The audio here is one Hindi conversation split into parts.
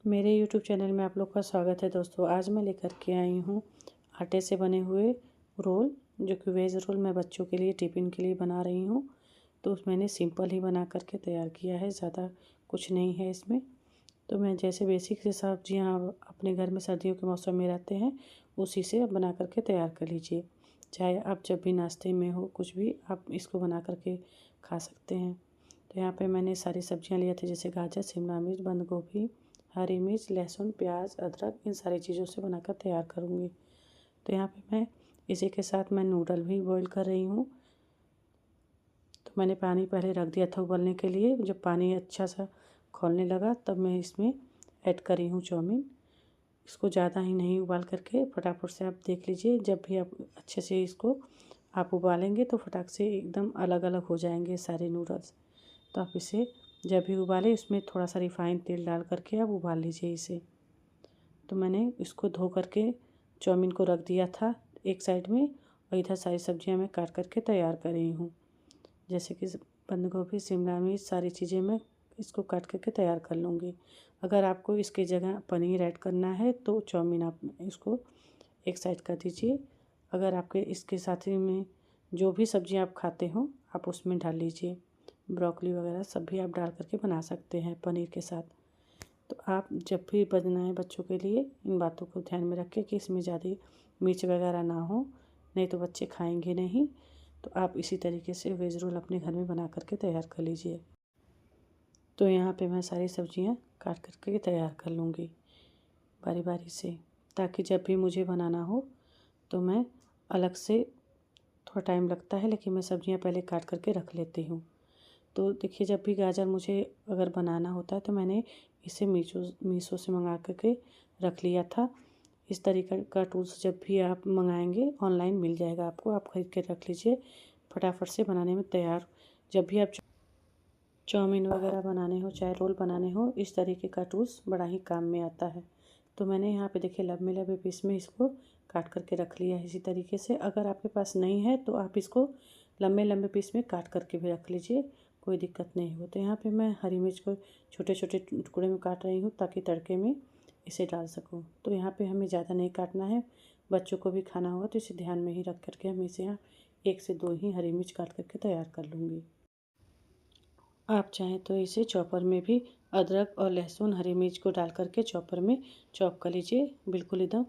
मेरे YouTube चैनल में आप लोग का स्वागत है दोस्तों। आज मैं लेकर के आई हूँ आटे से बने हुए रोल, जो कि वेज रोल मैं बच्चों के लिए टिफ़िन के लिए बना रही हूँ। तो मैंने सिंपल ही बना करके तैयार किया है, ज़्यादा कुछ नहीं है इसमें। तो मैं जैसे बेसिक से सब्जियाँ अपने घर में सर्दियों के मौसम में रहते हैं, उसी से बना करके तैयार कर लीजिए। चाहे आप जब भी नाश्ते में हो, कुछ भी आप इसको बना करके खा सकते हैं। तो यहाँ पे मैंने सारी सब्जियाँ लिए थे, जैसे गाजर, शिमला मिर्च, बंद गोभी, हरी मिर्च, लहसुन, प्याज, अदरक, इन सारी चीज़ों से बनाकर तैयार करूँगी। तो यहाँ पे मैं इसी के साथ मैं नूडल भी बॉईल कर रही हूँ। तो मैंने पानी पहले रख दिया था उबलने के लिए। जब पानी अच्छा सा खौलने लगा तब मैं इसमें ऐड करी हूँ चाउमीन। इसको ज़्यादा ही नहीं उबाल करके फटाफट से आप देख लीजिए। जब भी आप अच्छे से इसको आप उबालेंगे तो फटाक से एकदम अलग अलग हो जाएंगे सारे नूडल्स। तो आप इसे जब भी उबालें उसमें थोड़ा सा रिफाइंड तेल डाल करके आप उबाल लीजिए इसे। तो मैंने इसको धो करके चाउमीन को रख दिया था एक साइड में, और इधर सारी सब्जियां मैं काट करके तैयार कर रही हूँ। जैसे कि बंद गोभी, शिमला मिर्च, सारी चीज़ें मैं इसको काट करके तैयार कर लूँगी। अगर आपको इसकी जगह पनीर ऐड करना है तो चाउमीन आप इसको एक साइड कर दीजिए। अगर आपके इसके साथ ही में जो भी सब्जियां आप खाते हो आप उसमें डाल लीजिए। ब्रोकली वगैरह सब भी आप डाल करके बना सकते हैं पनीर के साथ। तो आप जब भी बनाएं बच्चों के लिए, इन बातों को ध्यान में रखें कि इसमें ज़्यादा मिर्च वगैरह ना हो, नहीं तो बच्चे खाएंगे नहीं। तो आप इसी तरीके से वेज रोल अपने घर में बना करके तैयार कर लीजिए। तो यहाँ पे मैं सारी सब्जियाँ काट करके तैयार कर लूँगी बारी बारी से, ताकि जब भी मुझे बनाना हो तो मैं अलग से, थोड़ा टाइम लगता है लेकिन मैं सब्जियाँ पहले काट करके रख लेती हूँ। तो देखिए, जब भी गाजर मुझे अगर बनाना होता है तो मैंने इसे मीशो से मंगा करके रख लिया था। इस तरीके का टूल्स जब भी आप मंगाएंगे ऑनलाइन मिल जाएगा आपको, आप खरीद के रख लीजिए। फटाफट से बनाने में तैयार। जब भी आप चाउमीन वगैरह बनाने हो, चाहे रोल बनाने हो, इस तरीके का टूल्स बड़ा ही काम में आता है। तो मैंने यहाँ पे देखिए लंबे लंबे पीस में इसको काट करके रख लिया है इसी तरीके से। अगर आपके पास नहीं है तो आप इसको लंबे लंबे पीस में काट करके भी रख लीजिए, कोई दिक्कत नहीं हो। तो यहाँ पे मैं हरी मिर्च को छोटे छोटे टुकड़े में काट रही हूँ ताकि तड़के में इसे डाल सकूँ। तो यहाँ पे हमें ज़्यादा नहीं काटना है, बच्चों को भी खाना होगा तो इसे ध्यान में ही रख करके हम इसे यहाँ 1 से 2 ही हरी मिर्च काट करके तैयार कर लूँगी। आप चाहें तो इसे चॉपर में भी अदरक और लहसुन, हरी मिर्च को डाल करके चॉपर में चॉप कर लीजिए। बिल्कुल एकदम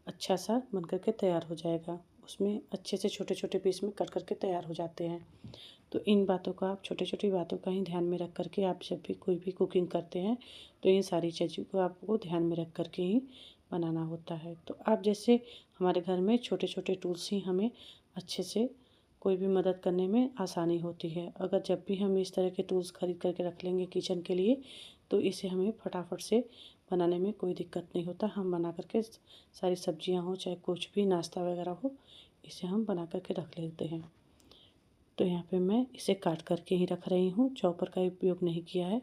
अच्छा सा बन करके तैयार हो जाएगा। उसमें अच्छे से छोटे छोटे पीस में कट करके तैयार हो जाते हैं। तो इन बातों का, आप छोटी छोटी बातों का ही ध्यान में रख करके आप जब भी कोई भी कुकिंग करते हैं तो इन सारी चीज़ों को आपको ध्यान में रख करके ही बनाना होता है। तो आप जैसे, हमारे घर में छोटे छोटे टूल्स ही हमें अच्छे से कोई भी मदद करने में आसानी होती है। अगर जब भी हम इस तरह के टूल्स खरीद करके रख लेंगे किचन के लिए तो इसे हमें फटाफट से बनाने में कोई दिक्कत नहीं होता। हम बना करके सारी सब्जियां हो, चाहे कुछ भी नाश्ता वगैरह हो, इसे हम बना करके रख लेते हैं। तो यहाँ पे मैं इसे काट करके ही रख रही हूँ, चॉपर का उपयोग नहीं किया है।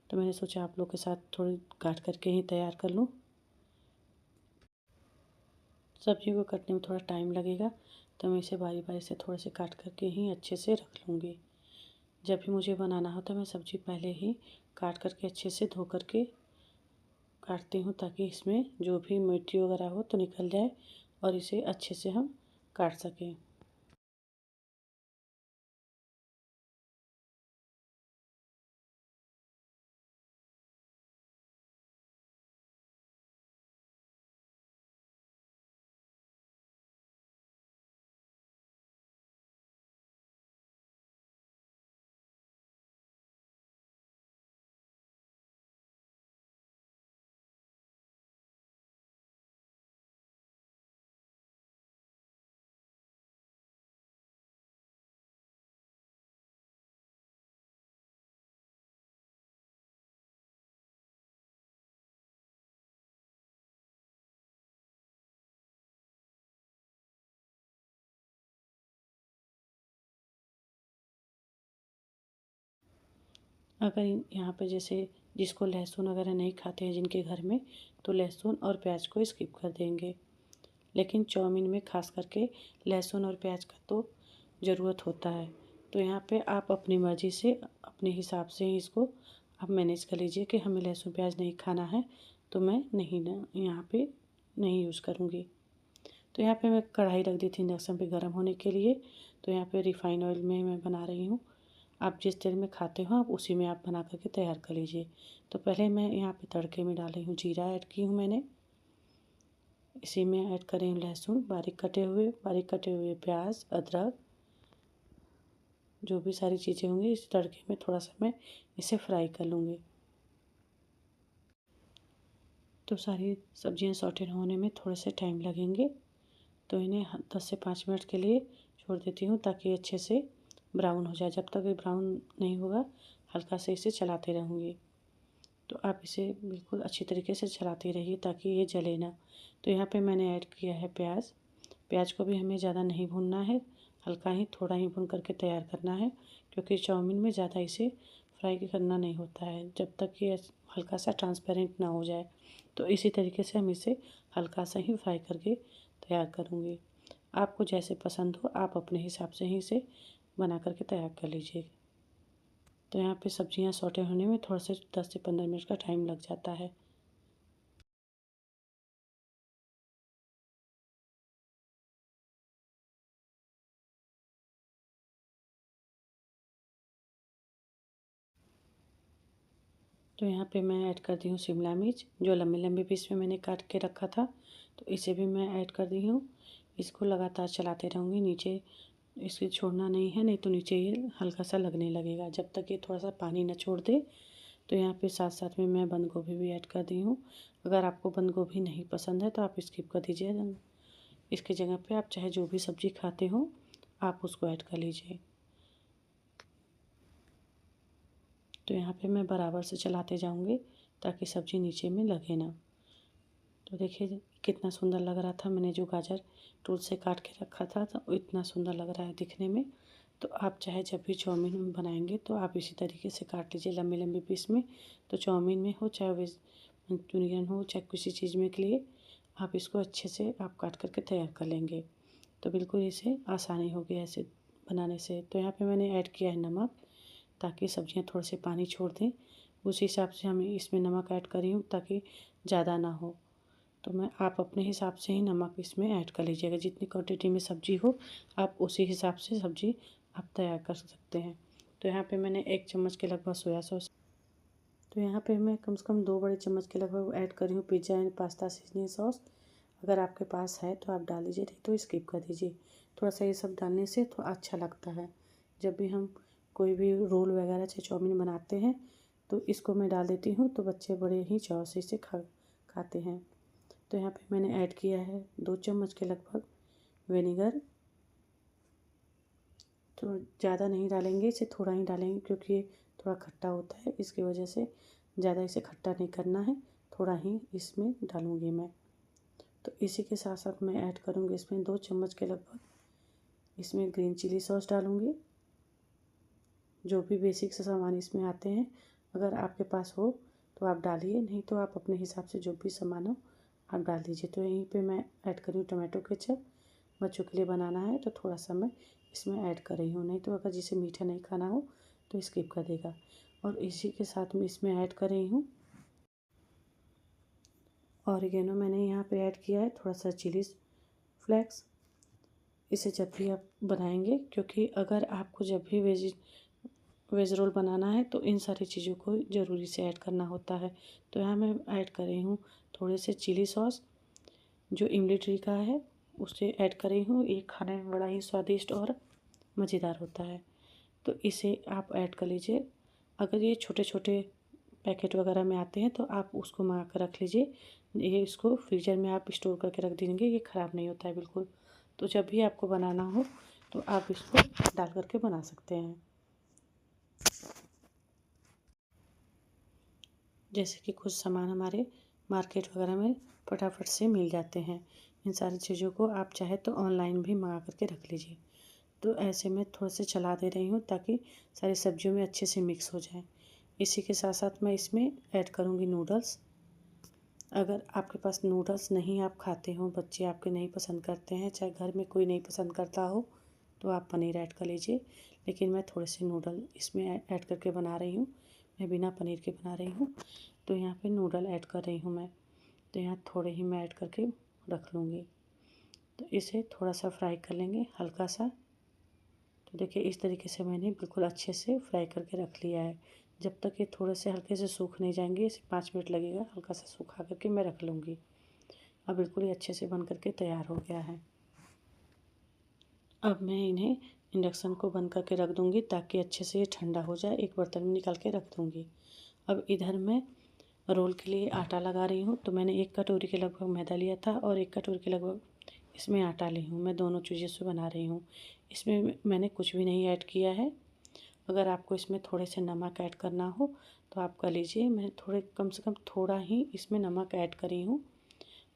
तो मैंने सोचा आप लोग के साथ थोड़ी काट करके ही तैयार कर लूँ। सब्जी को कटने में थोड़ा टाइम लगेगा, तो मैं इसे बारी बारी से थोड़े से काट करके ही अच्छे से रख लूँगी। जब भी मुझे बनाना हो तो मैं सब्ज़ी पहले ही काट करके अच्छे से धो करके काटती हूँ, ताकि इसमें जो भी मिट्टी वगैरह हो तो निकल जाए और इसे अच्छे से हम काट सकें। अगर यहाँ पे जैसे जिसको लहसुन वगैरह नहीं खाते हैं जिनके घर में, तो लहसुन और प्याज को स्किप कर देंगे। लेकिन चाउमीन में खास करके लहसुन और प्याज का तो ज़रूरत होता है। तो यहाँ पे आप अपनी मर्ज़ी से, अपने हिसाब से ही इसको आप मैनेज कर लीजिए कि हमें लहसुन प्याज नहीं खाना है तो मैं नहीं ना यहाँ पे नहीं यूज़ करूँगी। तो यहाँ पे मैं कढ़ाई रख दी थी इंडक्शन पे गर्म होने के लिए। तो यहाँ पे रिफ़ाइन ऑयल में मैं बना रही हूँ। आप जिस तेल में खाते हो आप उसी में आप बना करके तैयार कर लीजिए। तो पहले मैं यहाँ पे तड़के में डाल रही हूँ, जीरा ऐड की हूँ मैंने। इसी में ऐड कर रही हूँ लहसुन बारीक कटे हुए प्याज, अदरक, जो भी सारी चीज़ें होंगी इस तड़के में थोड़ा सा मैं इसे फ्राई कर लूँगी। तो सारी सब्जियां सॉटे होने में थोड़े से टाइम लगेंगे, तो इन्हें 10 से 5 मिनट के लिए छोड़ देती हूँ ताकि अच्छे से ब्राउन हो जाए। जब तक ये ब्राउन नहीं होगा हल्का से इसे चलाते रहूँगी। तो आप इसे बिल्कुल अच्छी तरीके से चलाते रहिए ताकि ये जले ना। तो यहाँ पे मैंने ऐड किया है प्याज। प्याज को भी हमें ज़्यादा नहीं भूनना है, हल्का ही थोड़ा ही भून करके तैयार करना है, क्योंकि चाउमीन में ज़्यादा इसे फ्राई करना नहीं होता है जब तक ये हल्का सा ट्रांसपेरेंट ना हो जाए। तो इसी तरीके से हम इसे हल्का सा ही फ्राई करके तैयार करूँगी। आपको जैसे पसंद हो आप अपने हिसाब से ही इसे बना करके तैयार कर लीजिए। तो यहाँ पे सब्जियाँ सॉटे होने में थोड़ा से 10 से 15 मिनट का टाइम लग जाता है। तो यहाँ पे मैं ऐड कर दी हूँ शिमला मिर्च, जो लंबे लंबे पीस में मैंने काट के रखा था। तो इसे भी मैं ऐड कर दी हूँ। इसको लगातार चलाते रहूँगी, नीचे इसे छोड़ना नहीं है, नहीं तो नीचे ये हल्का सा लगने लगेगा जब तक ये थोड़ा सा पानी न छोड़ दे। तो यहाँ पे साथ साथ में मैं बंद गोभी भी ऐड कर दी हूँ। अगर आपको बंद गोभी नहीं पसंद है तो आप स्किप कर दीजिए। इसकी जगह पे आप चाहे जो भी सब्ज़ी खाते हो आप उसको ऐड कर लीजिए। तो यहाँ पे मैं बराबर से चलाते जाऊँगी ताकि सब्ज़ी नीचे में लगे ना। तो देखिए कितना सुंदर लग रहा था, मैंने जो गाजर टूल से काट के रखा था तो वो इतना सुंदर लग रहा है दिखने में। तो आप चाहे जब भी चाउमीन बनाएंगे तो आप इसी तरीके से काट लीजिए लंबे लंबे पीस में। तो चाउमीन में हो चाहे वेज मंचूरियन हो चाहे किसी चीज़ में के लिए आप इसको अच्छे से आप काट करके तैयार कर लेंगे। तो बिल्कुल इसे आसानी होगी ऐसे बनाने से। तो यहाँ पे मैंने ऐड किया है नमक, ताकि सब्जियाँ थोड़े से पानी छोड़ दें। उस हिसाब से हमें इसमें नमक ऐड करी हूँ ताकि ज़्यादा ना हो। तो मैं आप अपने हिसाब से ही नमक इसमें ऐड कर लीजिएगा। जितनी क्वांटिटी में सब्ज़ी हो आप उसी हिसाब से सब्ज़ी आप तैयार कर सकते हैं। तो यहाँ पे मैंने 1 चम्मच के लगभग सोया सॉस, तो यहाँ पे मैं कम से कम 2 बड़े चम्मच के लगभग ऐड करी हूँ pizza and pasta seasoning sauce. अगर आपके पास है तो आप डाल दीजिए, नहीं तो स्किप कर दीजिए। थोड़ा सा ये सब डालने से थोड़ा अच्छा लगता है। जब भी हम कोई भी रोल वगैरह चाहे चाउमीन बनाते हैं तो इसको मैं डाल देती हूँ, तो बच्चे बड़े ही चाव से इसे खाते हैं। तो यहाँ पे मैंने ऐड किया है 2 चम्मच के लगभग विनेगर। तो ज़्यादा नहीं डालेंगे, इसे थोड़ा ही डालेंगे क्योंकि ये थोड़ा खट्टा होता है, इसकी वजह से ज़्यादा इसे खट्टा नहीं करना है, थोड़ा ही इसमें डालूँगी मैं। तो इसी के साथ साथ मैं ऐड करूँगी इसमें 2 चम्मच के लगभग इसमें ग्रीन चिली सॉस डालूँगी। जो भी बेसिक से सामान इसमें आते हैं अगर आपके पास हो तो आप डालिए, नहीं तो आप अपने हिसाब से जो भी सामान हो आप डाल दीजिए। तो यहीं पे मैं ऐड कर रही हूँ टमाटो केचप। बच्चों के लिए बनाना है तो थोड़ा सा मैं इसमें ऐड कर रही हूँ, नहीं तो अगर जिसे मीठा नहीं खाना हो तो स्किप कर देगा। और इसी के साथ में इसमें ऐड कर रही हूँ ऑरिगेनो, मैंने यहाँ पे ऐड किया है थोड़ा सा चिली फ्लेक्स। इसे जब भी आप बनाएंगे, क्योंकि अगर आपको जब भी वेज रोल बनाना है तो इन सारी चीज़ों को ज़रूरी से ऐड करना होता है। तो यहाँ मैं ऐड कर रही हूँ थोड़े से चिली सॉस, जो इमली ट्री का है उसे ऐड कर रही हूँ। ये खाने में बड़ा ही स्वादिष्ट और मज़ेदार होता है, तो इसे आप ऐड कर लीजिए। अगर ये छोटे छोटे पैकेट वगैरह में आते हैं तो आप उसको मंगा कर रख लीजिए। ये इसको फ्रीजर में आप स्टोर करके रख देंगे, ये ख़राब नहीं होता है बिल्कुल। तो जब भी आपको बनाना हो तो आप इसको डाल करके बना सकते हैं। जैसे कि कुछ सामान हमारे मार्केट वगैरह में फटाफट से मिल जाते हैं, इन सारी चीज़ों को आप चाहे तो ऑनलाइन भी मंगा करके रख लीजिए। तो ऐसे में थोड़ा से चला दे रही हूँ ताकि सारी सब्जियों में अच्छे से मिक्स हो जाए। इसी के साथ साथ मैं इसमें ऐड करूँगी नूडल्स। अगर आपके पास नूडल्स नहीं आप खाते हो, बच्चे आपके नहीं पसंद करते हैं, चाहे घर में कोई नहीं पसंद करता हो, तो आप पनीर ऐड कर लीजिए। लेकिन मैं थोड़े से नूडल इसमें ऐड करके बना रही हूँ, मैं बिना पनीर के बना रही हूँ। तो यहाँ पे नूडल ऐड कर रही हूँ मैं। तो यहाँ थोड़े ही मैं ऐड करके रख लूँगी। तो इसे थोड़ा सा फ्राई कर लेंगे हल्का सा। तो देखिए इस तरीके से मैंने बिल्कुल अच्छे से फ्राई करके रख लिया है। जब तक ये थोड़े से हल्के से सूख नहीं जाएंगे, इसे 5 मिनट लगेगा, हल्का सा सूखा करके मैं रख लूँगी। अब बिल्कुल ही अच्छे से बन करके तैयार हो गया है। अब मैं इन्हें इंडक्शन को बंद करके रख दूँगी ताकि अच्छे से ये ठंडा हो जाए। एक बर्तन में निकाल के रख दूँगी। अब इधर मैं रोल के लिए आटा लगा रही हूँ। तो मैंने 1 कटोरी के लगभग मैदा लिया था और 1 कटोरी के लगभग इसमें आटा ली हूँ। मैं दोनों चीज़ों से बना रही हूँ। इसमें मैंने कुछ भी नहीं ऐड किया है। अगर आपको इसमें थोड़े से नमक ऐड करना हो तो आप कर लीजिए। मैं थोड़े कम से कम थोड़ा ही इसमें नमक ऐड करी हूँ,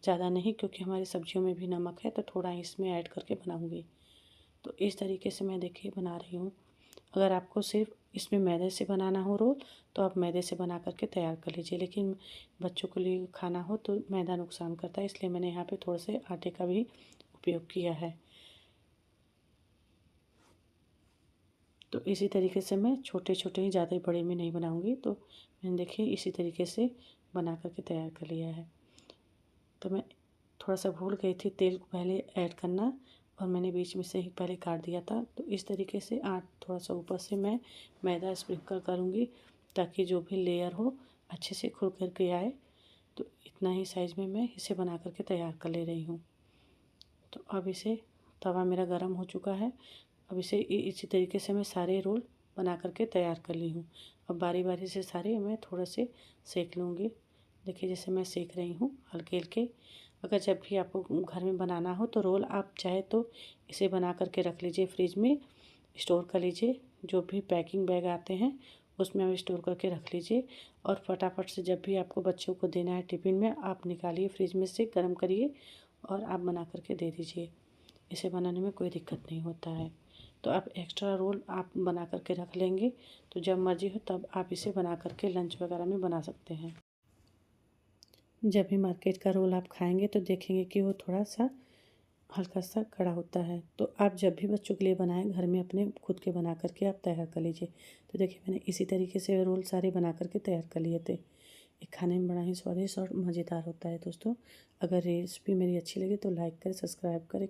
ज़्यादा नहीं, क्योंकि हमारी सब्जियों में भी नमक है तो थोड़ा इसमें ऐड करके बनाऊँगी। तो इस तरीके से मैं देखिए बना रही हूँ। अगर आपको सिर्फ इसमें मैदे से बनाना हो रोल तो आप मैदे से बना करके तैयार कर लीजिए, लेकिन बच्चों के लिए खाना हो तो मैदा नुकसान करता है, इसलिए मैंने यहाँ पे थोड़े से आटे का भी उपयोग किया है। तो इसी तरीके से मैं छोटे छोटे ही, ज़्यादा बड़े में नहीं बनाऊँगी। तो मैंने देखिए इसी तरीके से बना करके तैयार कर लिया है। तो मैं थोड़ा सा भूल गई थी तेल को पहले ऐड करना, और मैंने बीच में से ही पहले काट दिया था। तो इस तरीके से थोड़ा सा ऊपर से मैं मैदा स्प्रिंकल करूँगी ताकि जो भी लेयर हो अच्छे से खुल कर के आए। तो इतना ही साइज़ में मैं इसे बना करके तैयार कर ले रही हूँ। तो अब इसे, तवा मेरा गर्म हो चुका है। अब इसे इसी तरीके से मैं सारे रोल बना करके तैयार कर ली हूँ। अब बारी बारी से सारे मैं थोड़े से सेक लूँगी। देखिए जैसे मैं सेक रही हूँ हल्के हल्के। अगर जब भी आपको घर में बनाना हो तो रोल आप चाहे तो इसे बना करके रख लीजिए, फ्रिज में स्टोर कर लीजिए। जो भी पैकिंग बैग आते हैं उसमें आप स्टोर करके रख लीजिए, और फटाफट से जब भी आपको बच्चों को देना है टिफ़िन में, आप निकालिए फ्रिज में से, गर्म करिए और आप बना करके दे दीजिए। इसे बनाने में कोई दिक्कत नहीं होता है। तो आप एक्स्ट्रा रोल आप बना करके रख लेंगे तो जब मर्ज़ी हो तब आप इसे बना करके लंच वगैरह में बना सकते हैं। जब भी मार्केट का रोल आप खाएंगे तो देखेंगे कि वो थोड़ा सा हल्का सा कड़ा होता है। तो आप जब भी बच्चों के लिए बनाएं घर में अपने खुद के बना करके आप तैयार कर लीजिए। तो देखिए मैंने इसी तरीके से रोल सारे बना करके तैयार कर लिए थे। ये खाने में बड़ा ही स्वादिष्ट और मज़ेदार होता है दोस्तों। अगर रेसिपी मेरी अच्छी लगी तो लाइक करें, सब्सक्राइब करें।